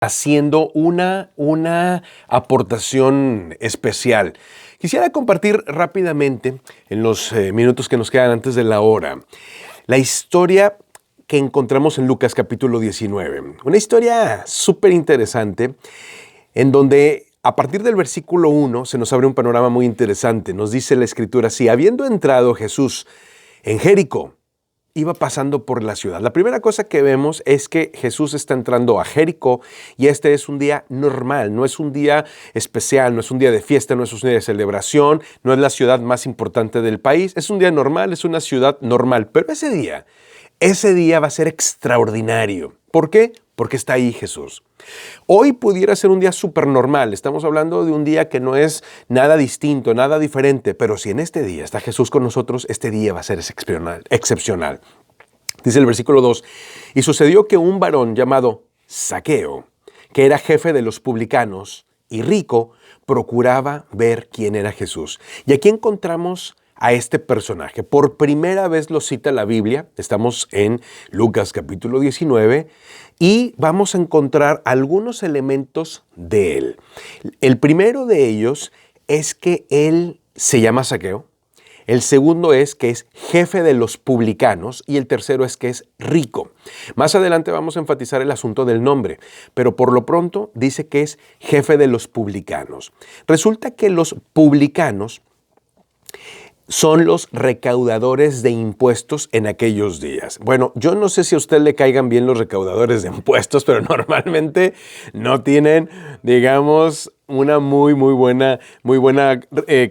haciendo una aportación especial. Quisiera compartir rápidamente, en los minutos que nos quedan antes de la hora, la historia que encontramos en Lucas capítulo 19. Una historia súper interesante en donde a partir del versículo 1 se nos abre un panorama muy interesante. Nos dice la Escritura así: habiendo entrado Jesús en Jericó, iba pasando por la ciudad. La primera cosa que vemos es que Jesús está entrando a Jericó y este es un día normal, no es un día especial, no es un día de fiesta, no es un día de celebración, no es la ciudad más importante del país, es un día normal, es una ciudad normal, pero ese día va a ser extraordinario. ¿Por qué? Porque está ahí Jesús. Hoy pudiera ser un día súper normal. Estamos hablando de un día que no es nada distinto, nada diferente. Pero si en este día está Jesús con nosotros, este día va a ser excepcional. Dice el versículo 2, y sucedió que un varón llamado Zaqueo, que era jefe de los publicanos y rico, procuraba ver quién era Jesús. Y aquí encontramos a este personaje. Por primera vez lo cita la Biblia. Estamos en Lucas capítulo 19 y vamos a encontrar algunos elementos de él. El primero de ellos es que él se llama Zaqueo. El segundo es que es jefe de los publicanos y el tercero es que es rico. Más adelante vamos a enfatizar el asunto del nombre, pero por lo pronto dice que es jefe de los publicanos. Resulta que los publicanos son los recaudadores de impuestos en aquellos días. Bueno, yo no sé si a usted le caigan bien los recaudadores de impuestos, pero normalmente no tienen, digamos, una muy buena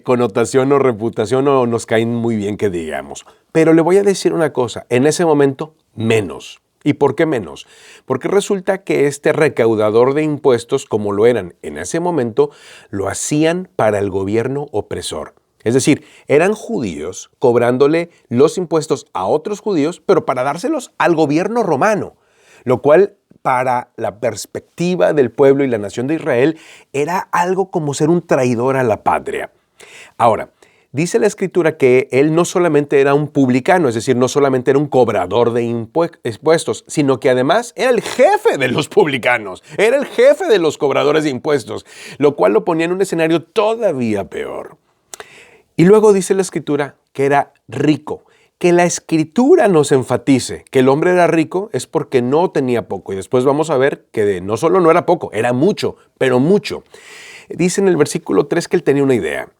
connotación o reputación, o nos caen muy bien que digamos. Pero le voy a decir una cosa, en ese momento menos. ¿Y por qué menos? Porque resulta que este recaudador de impuestos, como lo eran en ese momento, lo hacían para el gobierno opresor. Es decir, eran judíos cobrándole los impuestos a otros judíos, pero para dárselos al gobierno romano, lo cual para la perspectiva del pueblo y la nación de Israel era algo como ser un traidor a la patria. Ahora, dice la Escritura que él no solamente era un publicano, es decir, no solamente era un cobrador de impuestos, sino que además era el jefe de los publicanos, era el jefe de los cobradores de impuestos, lo cual lo ponía en un escenario todavía peor. Y luego dice la Escritura que era rico. Que la Escritura nos enfatice que el hombre era rico es porque no tenía poco. Y después vamos a ver que no solo no era poco, era mucho, pero mucho. Dice en el versículo 3 que él tenía una idea.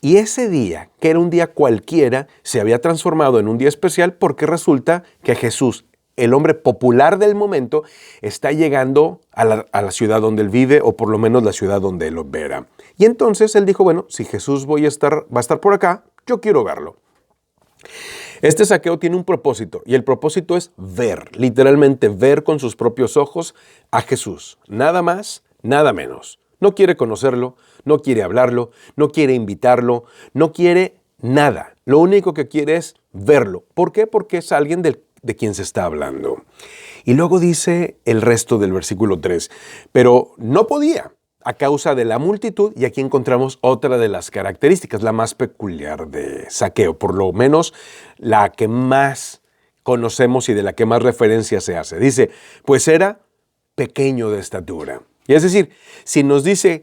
Y ese día, que era un día cualquiera, se había transformado en un día especial porque resulta que Jesús, el hombre popular del momento, está llegando a la ciudad donde él vive, o por lo menos la ciudad donde él opera. Y entonces él dijo, bueno, si Jesús va a estar por acá, yo quiero verlo. Este Zaqueo tiene un propósito, y el propósito es ver, literalmente ver con sus propios ojos a Jesús. Nada más, nada menos. No quiere conocerlo, no quiere hablarlo, no quiere invitarlo, no quiere nada. Lo único que quiere es verlo. ¿Por qué? Porque es alguien de quien se está hablando. Y luego dice el resto del versículo 3, pero no podía a causa de la multitud, y aquí encontramos otra de las características, la más peculiar de Zaqueo, por lo menos la que más conocemos y de la que más referencia se hace. Dice, pues era pequeño de estatura. Y es decir, si nos dice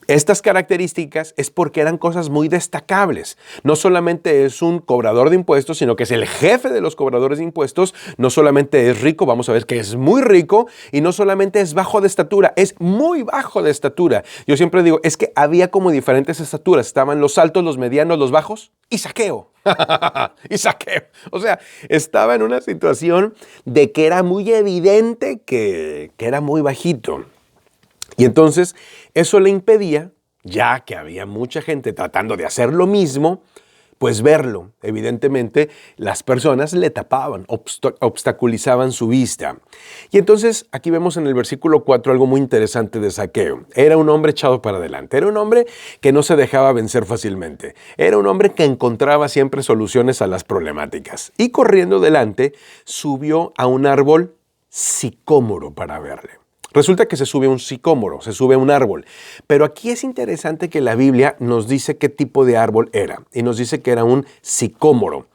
estas características es porque eran cosas muy destacables. No solamente es un cobrador de impuestos, sino que es el jefe de los cobradores de impuestos. No solamente es rico, vamos a ver que es muy rico, y no solamente es bajo de estatura, es muy bajo de estatura. Yo siempre digo, es que había como diferentes estaturas. Estaban los altos, los medianos, los bajos y Zaqueo. Y Zaqueo. O sea, estaba en una situación de que era muy evidente que era muy bajito. Y entonces eso le impedía, ya que había mucha gente tratando de hacer lo mismo, pues verlo. Evidentemente las personas le tapaban, obstaculizaban su vista. Y entonces aquí vemos en el versículo 4 algo muy interesante de Zaqueo. Era un hombre echado para adelante, era un hombre que no se dejaba vencer fácilmente, era un hombre que encontraba siempre soluciones a las problemáticas. Y corriendo delante subió a un árbol sicómoro para verle. Resulta que se sube a un sicómoro, se sube a un árbol. Pero aquí es interesante que la Biblia nos dice qué tipo de árbol era. Y nos dice que era un sicómoro.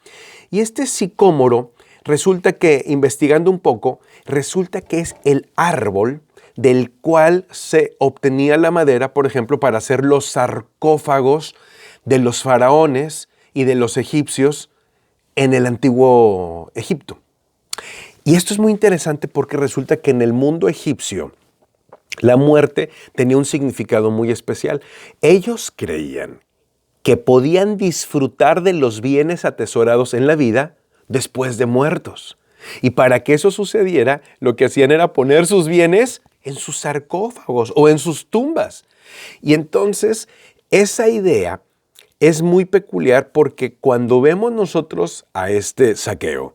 Y este sicómoro, resulta que, investigando un poco, resulta que es el árbol del cual se obtenía la madera, por ejemplo, para hacer los sarcófagos de los faraones y de los egipcios en el antiguo Egipto. Y esto es muy interesante porque resulta que en el mundo egipcio la muerte tenía un significado muy especial. Ellos creían que podían disfrutar de los bienes atesorados en la vida después de muertos. Y para que eso sucediera, lo que hacían era poner sus bienes en sus sarcófagos o en sus tumbas. Y entonces esa idea es muy peculiar porque cuando vemos nosotros a este Zaqueo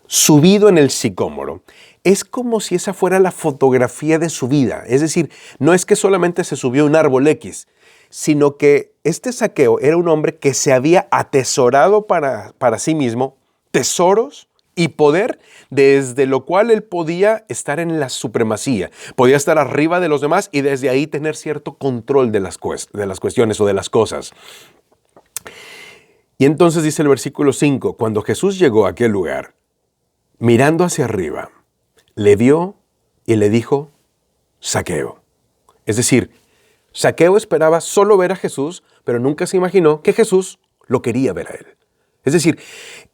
subido en el sicómoro, es como si esa fuera la fotografía de su vida. Es decir, no es que solamente se subió a un árbol X, sino que este Zaqueo era un hombre que se había atesorado para sí mismo tesoros y poder, desde lo cual él podía estar en la supremacía, podía estar arriba de los demás y desde ahí tener cierto control de las cuestiones o de las cosas. Y entonces dice el versículo 5, cuando Jesús llegó a aquel lugar, mirando hacia arriba, le vio y le dijo, Zaqueo. Es decir, Zaqueo esperaba solo ver a Jesús, pero nunca se imaginó que Jesús lo quería ver a él. Es decir,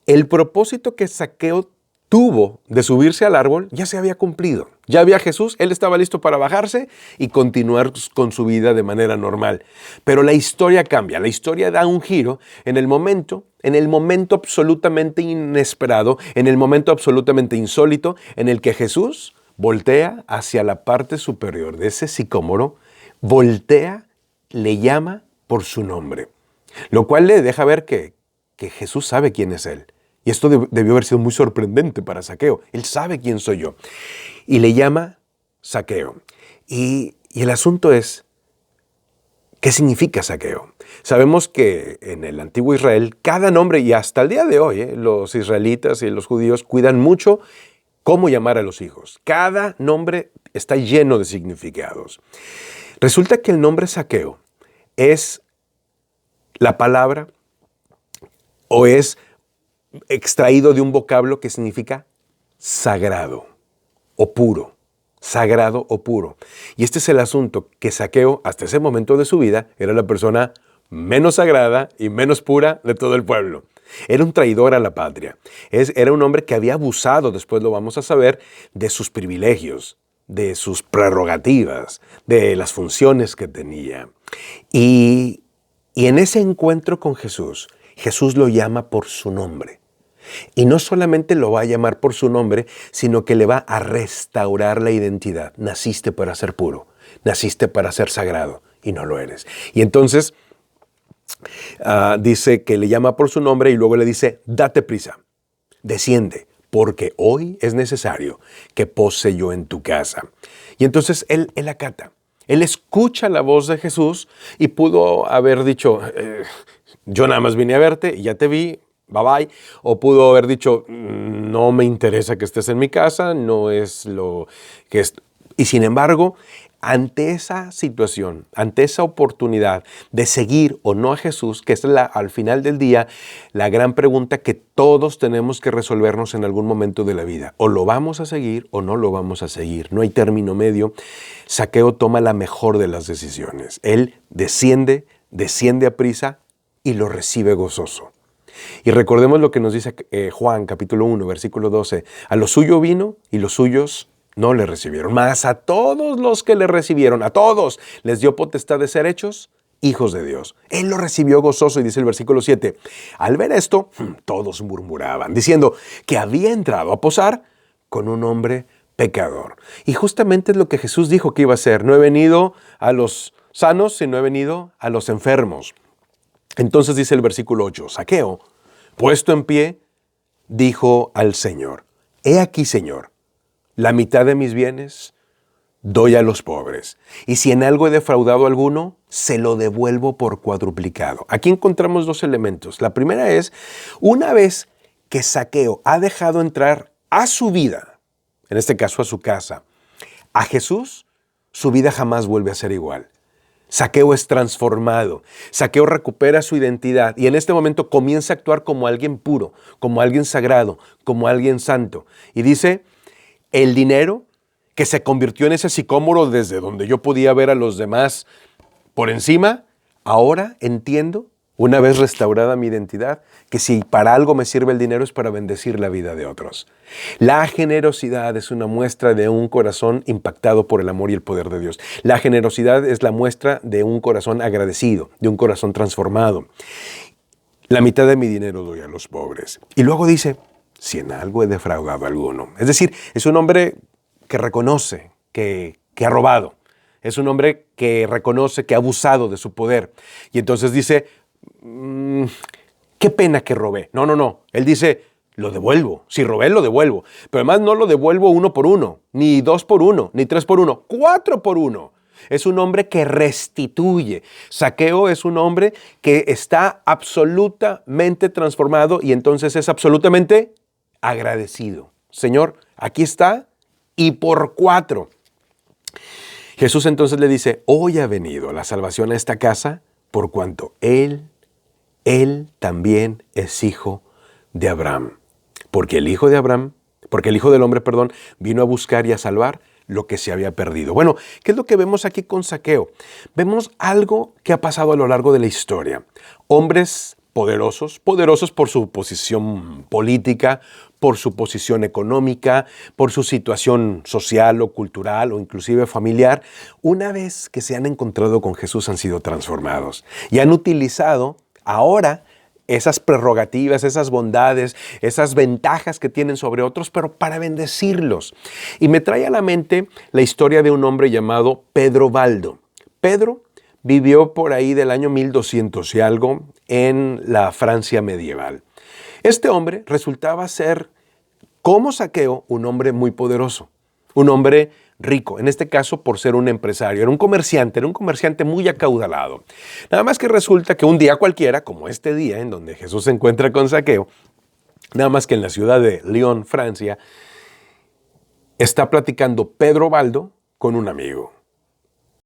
el propósito que Zaqueo tuvo de subirse al árbol ya se había cumplido. Ya había Jesús, él estaba listo para bajarse y continuar con su vida de manera normal. Pero la historia cambia, la historia da un giro en el momento absolutamente inesperado, en el momento absolutamente insólito, en el que Jesús voltea hacia la parte superior de ese sicómoro, voltea, le llama por su nombre, lo cual le deja ver que Jesús sabe quién es él. Y esto debió haber sido muy sorprendente para Zaqueo. Él sabe quién soy yo. Y le llama Zaqueo. Y el asunto es, ¿qué significa Zaqueo? Sabemos que en el antiguo Israel, cada nombre, y hasta el día de hoy, los israelitas y los judíos cuidan mucho cómo llamar a los hijos. Cada nombre está lleno de significados. Resulta que el nombre Zaqueo es la palabra o es extraído de un vocablo que significa sagrado o puro. Sagrado o puro. Y este es el asunto, que Zaqueo, hasta ese momento de su vida, era la persona menos sagrada y menos pura de todo el pueblo. Era un traidor a la patria. Era un hombre que había abusado, después lo vamos a saber, de sus privilegios, de sus prerrogativas, de las funciones que tenía. Y en ese encuentro con Jesús, Jesús lo llama por su nombre. Y no solamente lo va a llamar por su nombre, sino que le va a restaurar la identidad. Naciste para ser puro, naciste para ser sagrado y no lo eres. Y entonces dice que le llama por su nombre y luego le dice, date prisa, desciende, porque hoy es necesario que pose yo en tu casa. Y entonces él acata. Él escucha la voz de Jesús y pudo haber dicho, yo nada más vine a verte y ya te vi, bye bye. O pudo haber dicho, no me interesa que estés en mi casa, no es lo que es. Y sin embargo, ante esa situación, ante esa oportunidad de seguir o no a Jesús, que es al final del día la gran pregunta que todos tenemos que resolvernos en algún momento de la vida. O lo vamos a seguir o no lo vamos a seguir. No hay término medio. Zaqueo toma la mejor de las decisiones. Él desciende a prisa y lo recibe gozoso. Y recordemos lo que nos dice Juan capítulo 1, versículo 12. A lo suyo vino y los suyos no le recibieron. Mas a todos los que le recibieron, a todos les dio potestad de ser hechos hijos de Dios. Él lo recibió gozoso y dice el versículo 7. Al ver esto, todos murmuraban, diciendo que había entrado a posar con un hombre pecador. Y justamente es lo que Jesús dijo que iba a hacer. No he venido a los sanos, sino he venido a los enfermos. Entonces dice el versículo 8, Zaqueo, puesto en pie, dijo al Señor, he aquí, Señor, la mitad de mis bienes doy a los pobres, y si en algo he defraudado a alguno, se lo devuelvo por cuadruplicado. Aquí encontramos dos elementos. La primera es, una vez que Zaqueo ha dejado entrar a su vida, en este caso a su casa, a Jesús, su vida jamás vuelve a ser igual. Zaqueo es transformado, Zaqueo recupera su identidad y en este momento comienza a actuar como alguien puro, como alguien sagrado, como alguien santo. Y dice, el dinero que se convirtió en ese sicómoro desde donde yo podía ver a los demás por encima, ahora entiendo, una vez restaurada mi identidad, que si para algo me sirve el dinero es para bendecir la vida de otros. La generosidad es una muestra de un corazón impactado por el amor y el poder de Dios. La generosidad es la muestra de un corazón agradecido, de un corazón transformado. La mitad de mi dinero doy a los pobres. Y luego dice, si en algo he defraudado a alguno. Es decir, es un hombre que reconoce que ha robado. Es un hombre que reconoce que ha abusado de su poder. Y entonces dice, qué pena que robé. No. Él dice, lo devuelvo. Si robé, lo devuelvo. Pero además no lo devuelvo 1 por 1, ni 2 por 1, ni 3 por 1, 4 por 1. Es un hombre que restituye. Zaqueo es un hombre que está absolutamente transformado y entonces es absolutamente agradecido. Señor, aquí está y por 4. Jesús entonces le dice, hoy ha venido la salvación a esta casa por cuanto Él también es hijo de Abraham. Porque el hijo del hombre, vino a buscar y a salvar lo que se había perdido. Bueno, ¿qué es lo que vemos aquí con Zaqueo? Vemos algo que ha pasado a lo largo de la historia. Hombres poderosos por su posición política, por su posición económica, por su situación social o cultural o inclusive familiar, una vez que se han encontrado con Jesús han sido transformados y han utilizado ahora esas prerrogativas, esas bondades, esas ventajas que tienen sobre otros, pero para bendecirlos. Y me trae a la mente la historia de un hombre llamado Pedro Baldo. Pedro vivió por ahí del año 1200 y algo en la Francia medieval. Este hombre resultaba ser, como Zaqueo, un hombre muy poderoso, un hombre rico, en este caso por ser un empresario, era un comerciante muy acaudalado. Nada más que resulta que un día cualquiera, como este día en donde Jesús se encuentra con Zaqueo, nada más que en la ciudad de Lyon, Francia, está platicando Pedro Baldo con un amigo.